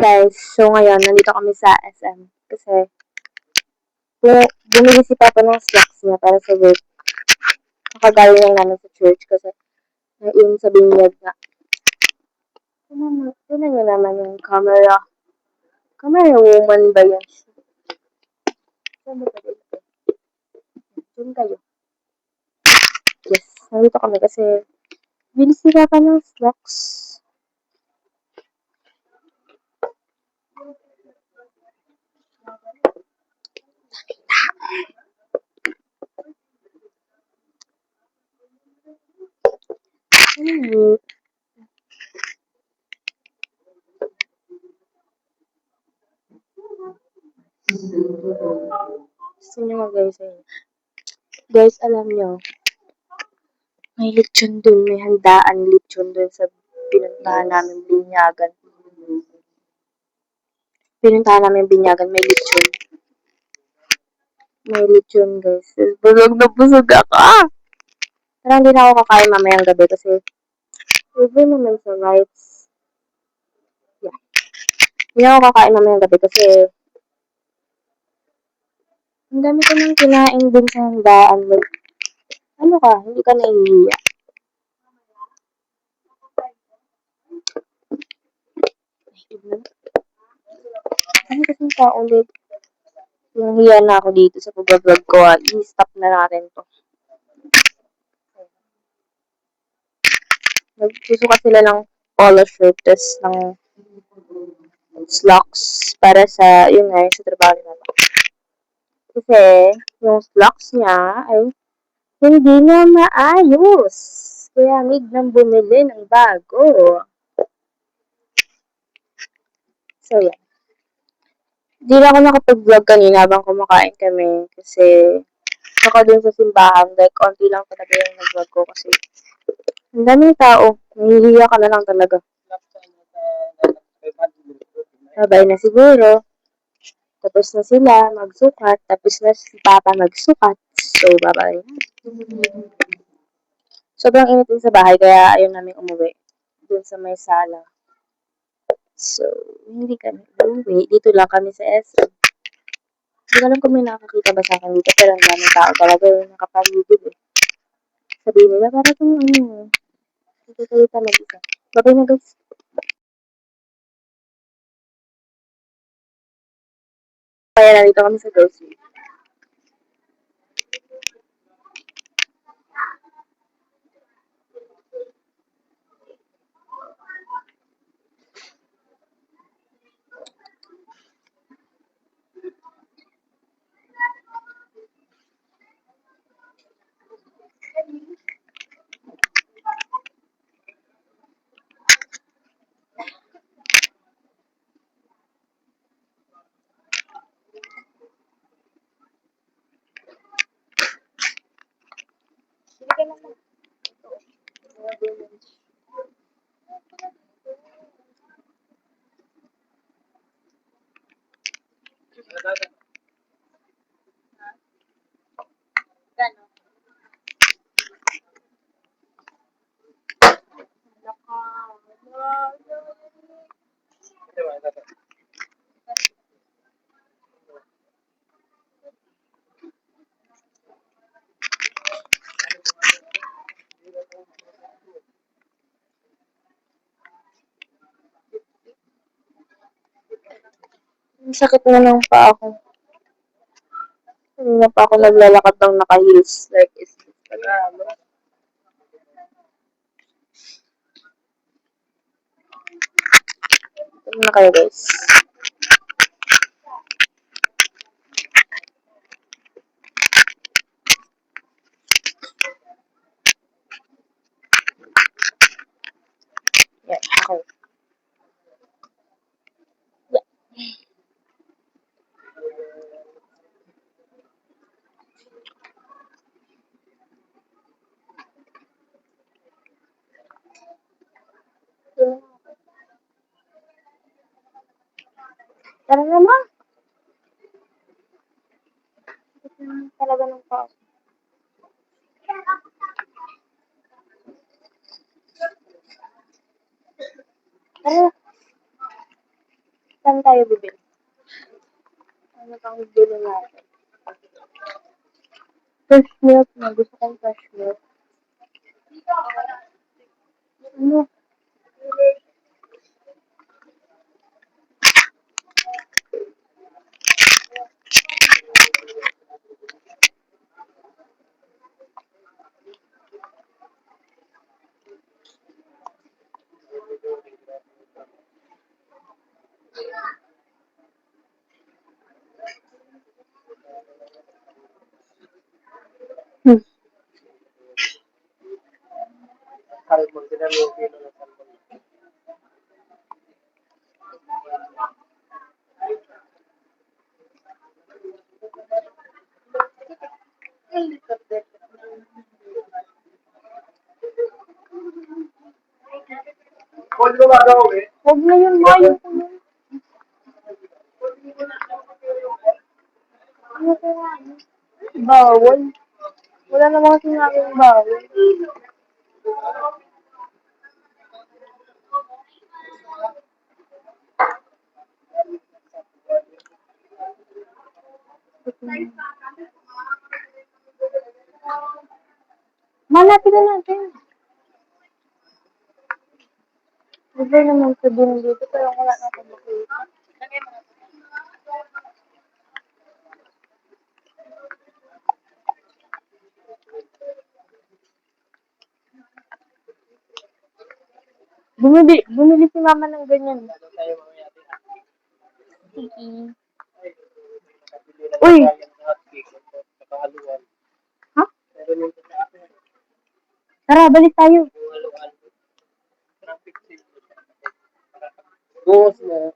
Guys, so ngayon, nandito kami sa SM. Kasi, bumili si Papa ng snacks niya para sa work. Nakagaling lang namin sa church kasi, yung sa binyag nga. Tinan niyo naman yung camera. Camera woman ba yan? Saan ba dito? Diyan kayo. Yes, nandito kami kasi, bumili si Papa ng snacks. Gusto niyo mag-guys Guys, alam niyo, may lechon dun, may handaan lechon dun sa pinuntahan namin binyagan. May lechon. May lechon, guys. Busog na busog ako. Pero hindi na ako kakain mamayang gabi kasi even naman sa rights. Yeah. Hindi na ako kakain mamayang gabi kasi ang dami ko nang kinain din sa handaan. Like, ano ka? Hindi ka naiiya. Ano kasing tao ulit? Yung hiya na ako dito sa pag-vlog ko. I-stop na natin to. Nagsusukat sila ng polo shirt tapos ng slacks para sa, yun nga, sa trabaho na to. Kasi, yung slacks niya ay hindi na maayos. Kaya mig nang bumili ng bago. So, yan. Hindi na ako nakapag-vlog kanina habang kumakain kami kasi ako dun sa simbahan, like, konti lang talaga yung nag-vlog ko kasi ang daming tao. Nahihiya ka na lang talaga. Sabay na siguro. Tapos na sila magsukat. Tapos na si Papa magsukat. So, babay na. Sobrang init din sa bahay kaya ayaw namin umuwi. Dun sa may sala. So, hindi kami umuwi. Dito lang kami sa SM. Hindi ko alam kung may nakakita ba sa akin dito. Pero ang daming tao talaga yung nakapaligid eh. Sabihin nila, para kung ano. Dito tayo mag-isa. Babay na guys. Kaya nandito kami sa grocery. Sakit na lang pa ako. Hindi na pa ako naglalakad ng naka-heels. Like, is Instagram. Ito na kayo guys. Yan, okay. Tara naman. Talaga ng pa. Tara. Saan tayo bibili? Ano pang bibili natin? Fresh milk na. Gusto kong fresh milk. Ano? Hmm. Huwag na yun, Mayo. Ano kaya? Bawal. Wala namang sinabing bawal. Malapit na natin. Libre naman sa din dito, pero wala na akong makita. Bumili si mama ng ganyan. Sige. Uy! Ha? Tara, balik tayo. Buhos mo,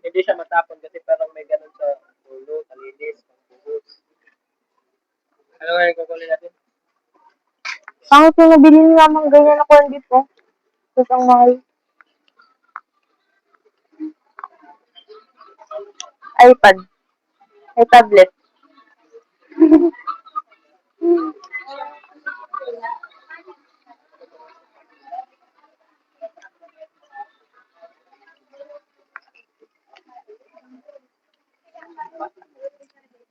hindi siya matapon kasi parang may ganun sa ulo, kalinis, buhos. Ano kaya kukunin natin? Pangit yung nabili ni mama ng ganyan na corn beef, oh. Tapos ang mahal. iPad. Ay, tablet.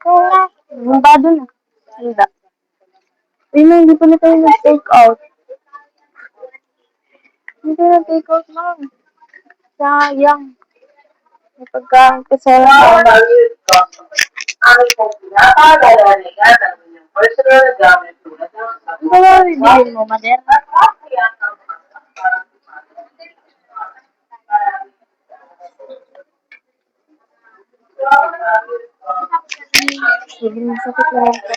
Oo nga. Bumbado na. Handa. Uy, na, hindi pa na tayo nag-take out. Hindi tayo nag-take out, ma'am. Sayang. May pagkain kasi lang. Ano ba bibilin mo, Mader? Sige, masakit na lang po.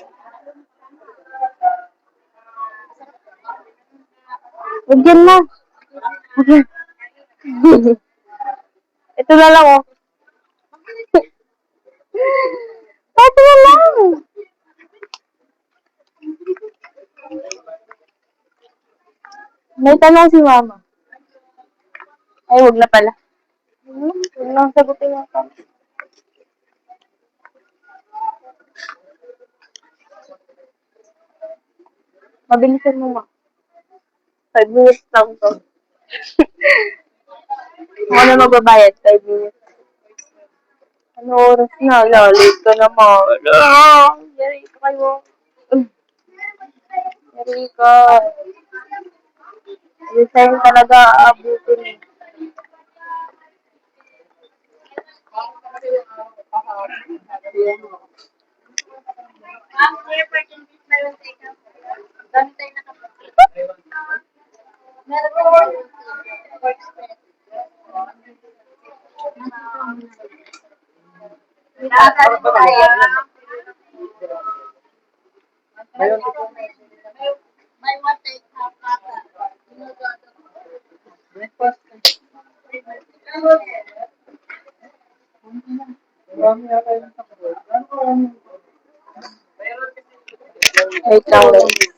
Huwag yan na. Huwag yan. Ito na lang, oh. Ito na lang. May tanong si mama. Ay, huwag na pala. Huwag lang sagutin yung tanong. Mabilisan mo, ma. 5 minutes lang to. Ako na magbabayad, 5 minutes. Ano oras na? Late ka naman. Yari ka kayo. Yari ka. Resign talaga aabutin eh. Wait lang, wait.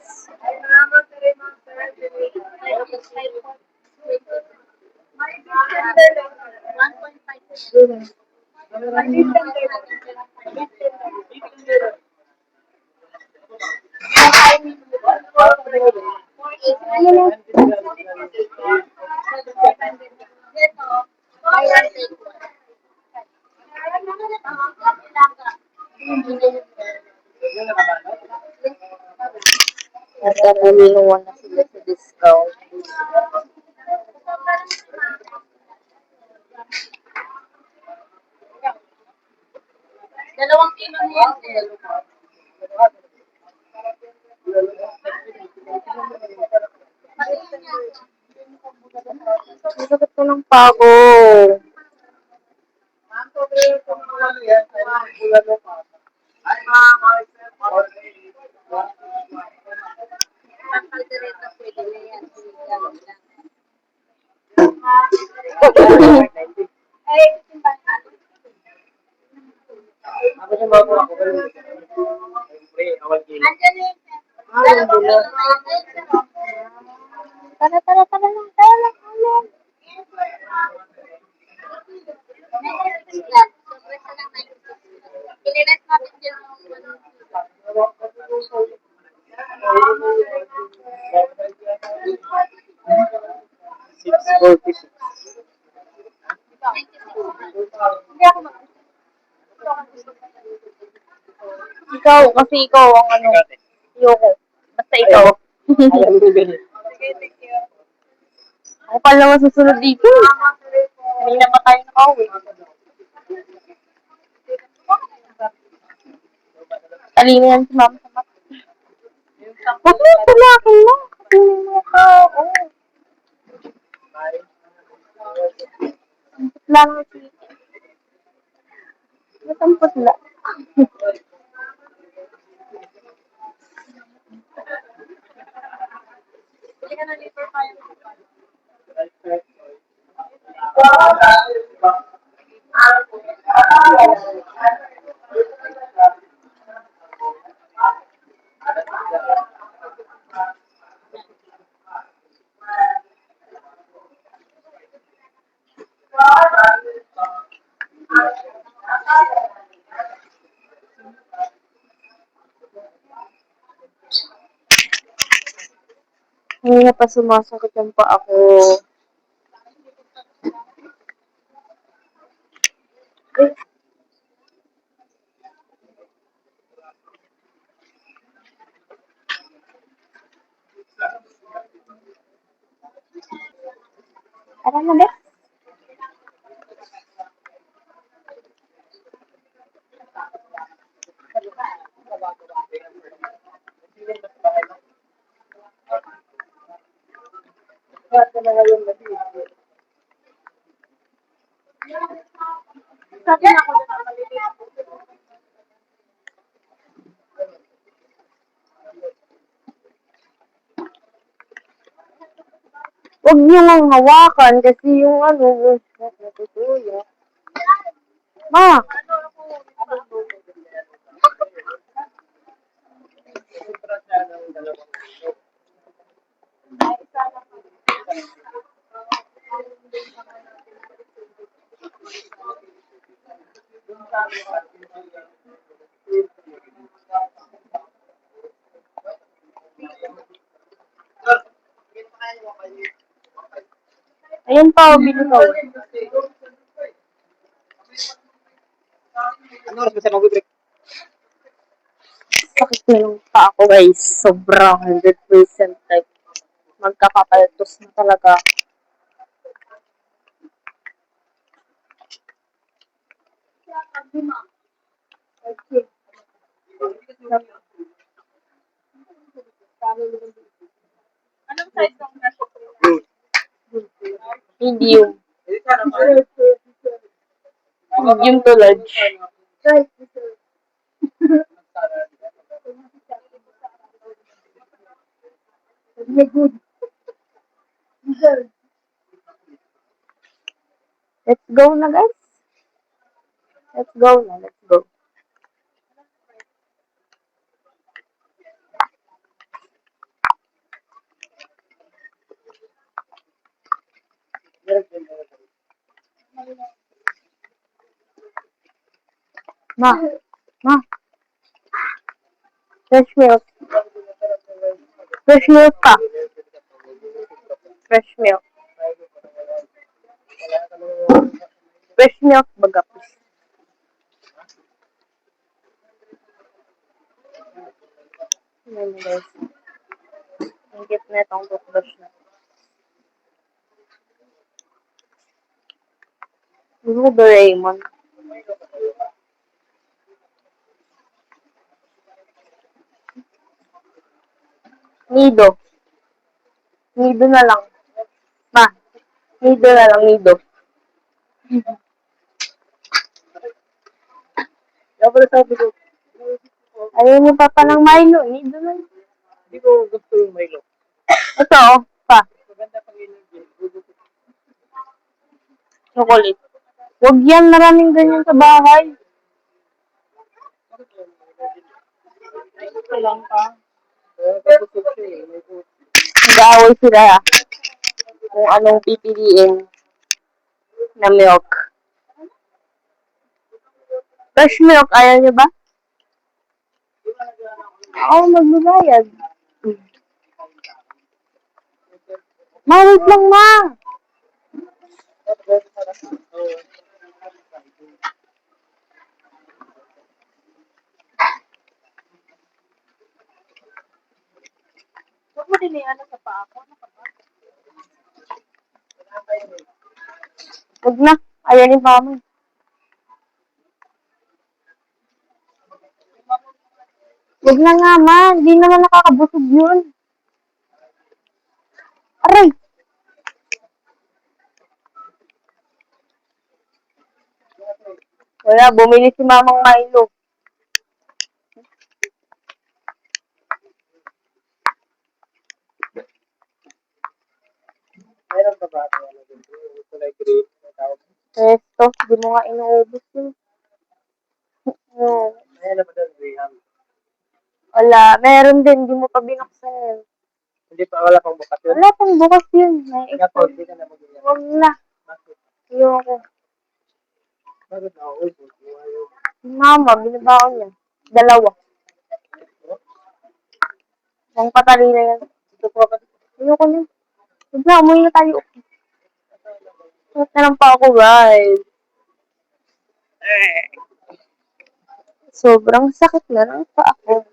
Nagkabulinuan na sila sa discount. Dalawang kilo na yan, sir. Ang sakit ko ng pako. Ang kaldereta pwede na yan. Ako sa mga ako ganun. Pre, awal kilo. Andyan na yun, sir. Dalawang kilo na yan, sir. Tara, tara, tara lang, tara lang, tara lang. Pilinis natin dyan. 646. Hindi ako mag- Ikaw, kasi ikaw ang ano, ayoko. Basta ikaw. Ayaw mo ganun. Sige, thank you. Ako pala masusunod dito. Hindi na pa tayo nakauwi. Talino yan si mama sa mata. Huwag mo pala akin lang. Kapinin mo ka. Oh. Sampot lang ang sweetie. Sampot lang. Bili ka na liver tayo. Hindi na pa sumasakit yung pa ako. Tara na, Beth. Sabi na ako na maliliit. Huwag niyo nang hawakan kasi yung ano, natutuyo. Ma! Ayan pa, bili ka. Ano oras ba siya mag-break? Sakit na yung pa ako guys. Sobrang 100% like magkakapaltos na talaga. Anong size ng brush? Medium. Medium to large. Let's go na guys. Let's go na, let's go. Ma, ma. Fresh milk. Fresh milk pa. Fresh milk. Fresh milk baga please. Ayan guys. Ang cute na itong toothbrush na. Gusto ko Doraemon. Nido. Nido na lang. Ma, nido na lang, nido. Kaya pala sabi ko, Ayaw niyo pa ng Milo. Nido na lang. hindi ko gusto yung Milo. Ito, oh. Pa. Maganda pang energy. Chocolate. Huwag yan. Maraming ganyan sa bahay. Ito lang pa. Kapusog siya eh. May puto. Nag-aaway sila kung anong pipiliin na milk. Fresh milk, ayaw niyo ba? Oo, magbabayad. Mawit lang na. Huwag mo din ano sa paa ko. Huwag na. Ayaw ni mama. Huwag na nga, ma. Hindi naman nakakabusog yun. Aray! Wala, bumili si mamang Milo. Meron pa ba? Kulay green. Resto, di mo nga inuubos yun. No. Ayan naman doon, Graham. Wala, meron din, di mo pa binuksan yun. Hindi pa, wala pang bukas yun. Wala pang bukas yun. Kaya po, hindi ka na mag-iyan. Huwag na. Bakit? Ayoko. Bakit na ako? Ayaw. Mama, binabaon niya. Dalawa. Ang patali na yan. Ito po ako. Ayoko niya. Huwag na, umuwi na tayo. Sakit na lang pa ako, guys. Sobrang sakit na lang pa ako.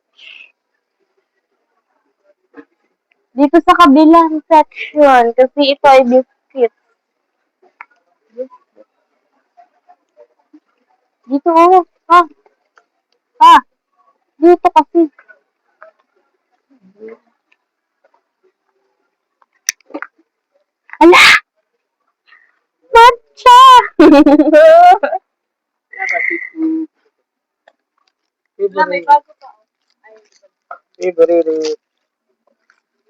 Dito sa kabilang section, kasi ito ay biscuit. Dito, oh. Ha? Ha? Dito kasi. Ala! Matcha! Na, may bago pa. Favorite.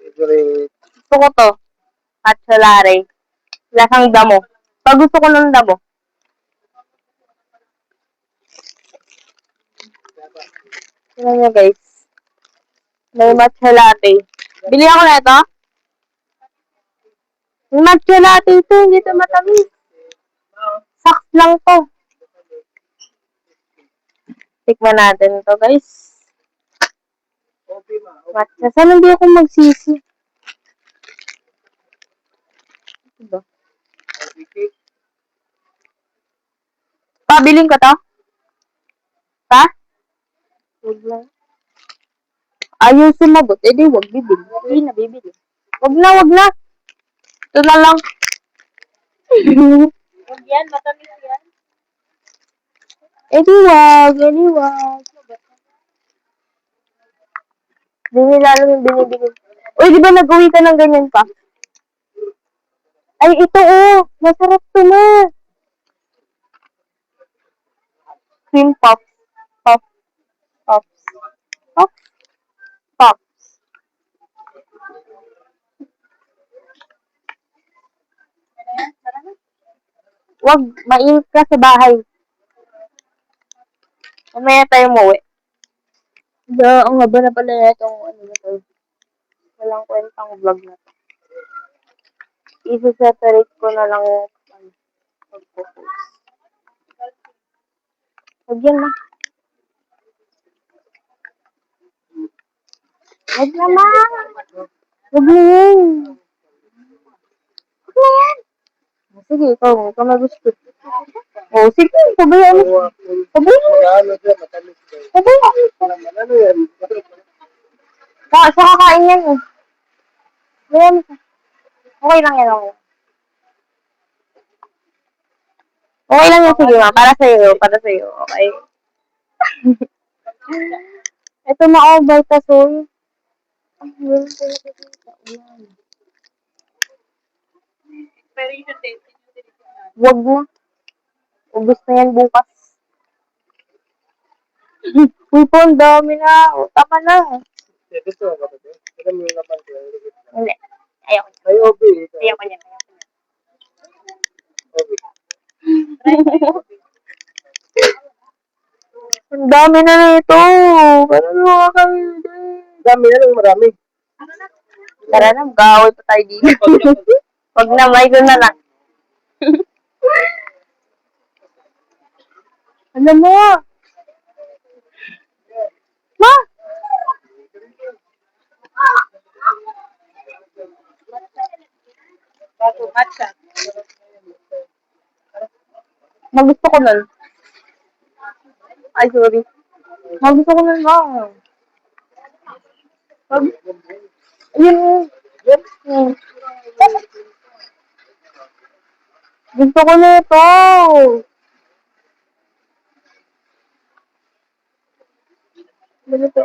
Favorite. Gusto ko to. Matcha latte. Lasang damo. Pag gusto ko ng damo. Tignan nyo, guys. May matcha latte. Bili ako na ito. May matcha latte ito. Hindi ito matamis. Saks lang to. Tikman natin to, guys. Okay, ma. Matcha. Saan hindi ako magsisi? Diba? Okay. Pabiling ko to? Ha? Huwag lang. Ayaw sumagot. Eh di, huwag bibili. Hindi na bibili. Huwag na, huwag na. Ito na lang. Huwag yan, matamis yan. Eh di, wag. Eh di, wag. Binila lang yung binibili. Uy, di ba nag-uwi ka ng ganyan pa? Ay, ito oh. Masarap to na. Cream puffs. Puffs. Puffs. Puffs. Puffs. Wag, mainit ka sa bahay. Mamaya tayo umuwi. Ang haba na pala na itong ano na to. Walang kwentang vlog na to. I-separate ko na lang yung pag-focus. Huwag yan na. Huwag naman. Huwag na yan. Huwag na yan. Sige, ikaw may gusto. Oh, sige, pabayaan mo. Pabayaan mo. Mag-ano dyan, matamis dyan. Pabayaan mo. Ano yan? Siya kakain yan eh. Yan. Okay lang yan, okay. Okay lang yan, sige ma. Para sa'yo, para sa'yo. Okay. Ito na ako, Baltasol. Expiration date. Wag na. Ubus na yan bukas. Uy po, ang dami na. O, tama na. Gusto mo ba ito? Alam mo yung laban ko. Hindi. Ayoko niya. Ay, okay. Ayoko niya. Okay. Ang dami na nito. Ano na kami? Dami na lang, marami. Tara na, mag-aaway pa tayo dito. Wag na, may doon na lang. Ano mo? Ma? Bago matcha. Magusto ko nun. Ay, sorry. Magusto ko nun ba? Yun. Yun. Gusto ko na ito. Ano to?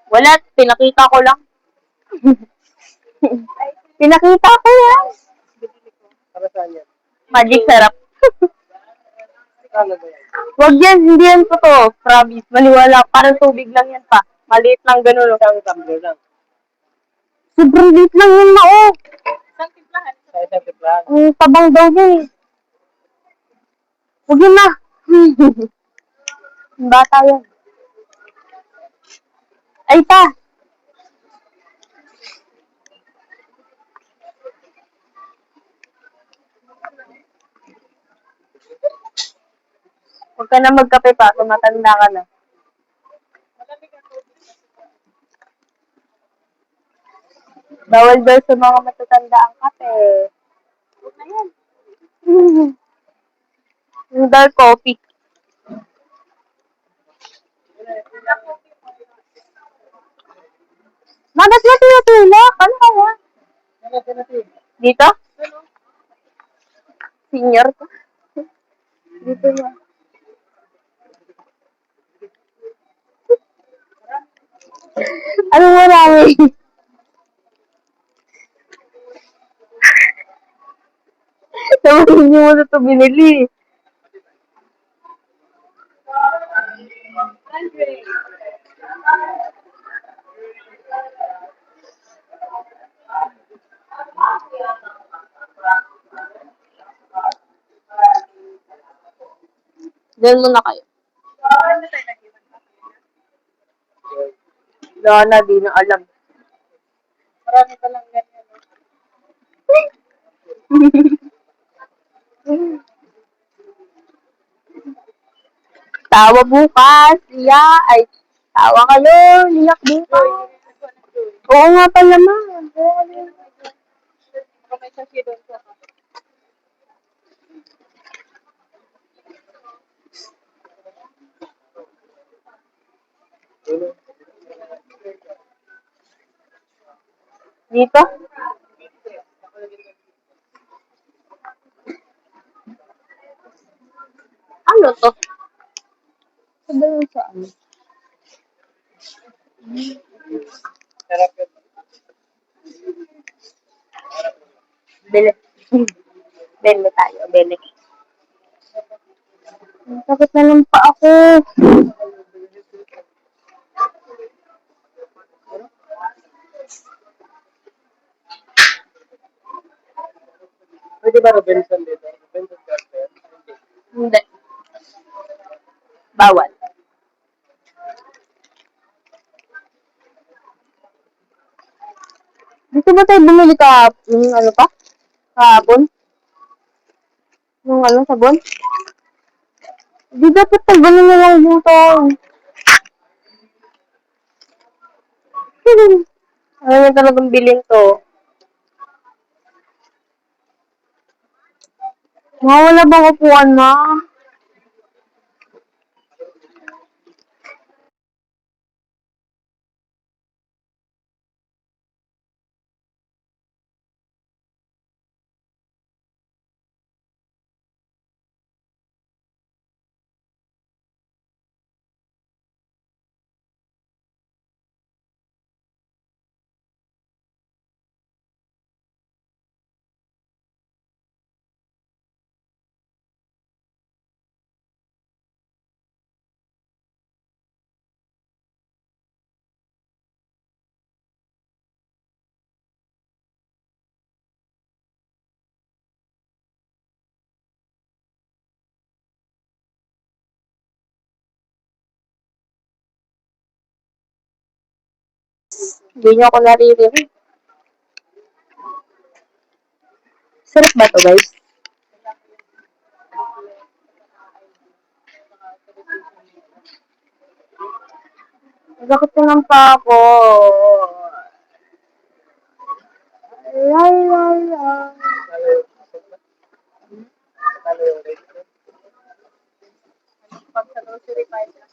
Wala, pinakita ko lang. Pinakita ko yan. Para saan yan? Magic sarap. Ano ba yan? Wag yan, hindi yan totoo. Promise, maniwala. Parang tubig lang yan pa. Maliit lang ganun. Isang tumbler lang. Sobrang liit lang yun na, oh. Isang timplahan. Sa isang tiplahan. Ang tabang daw yun eh. Huwag yun na. Bata yan. Ay, ta. Huwag ka na magkape pa. Tumatanda ka na. Bawal daw sa mga matatanda ang kape. Ayan. Yung dark coffee. Bakit na tinutulak? Ano kaya? Dito? Senior ko. Dito na. Ano mo namin? Naman hindi mo na ito binili. Doon muna kayo. Wala na, di na alam. Marami pa lang ganyan. Tawa bukas. Iya. Ay, tawa kayo. Liyak dito. Oo nga pala, ma. Baka may sasi doon sa Dito? Ano to? Sabi mo sa ano? Sarap yun. Bele. Bele tayo. Bele. Sakit na lang pa ako. Pwede ba Robinson dito? Robinson Garden? Hindi. Bawal. Dito ba tayo bumili ka yung ano pa? Kahapon? Yung ano, sabon? Di dapat tagal na lang dito. Ano na talagang bilhin to? Wala bang upuan na? Hindi niyo ako naririnig. Sarap ba to, guys? Bakit ko ng pa ako? Ay, ay, ay. Ano yung rate ko? Pag sa grocery 5 lang.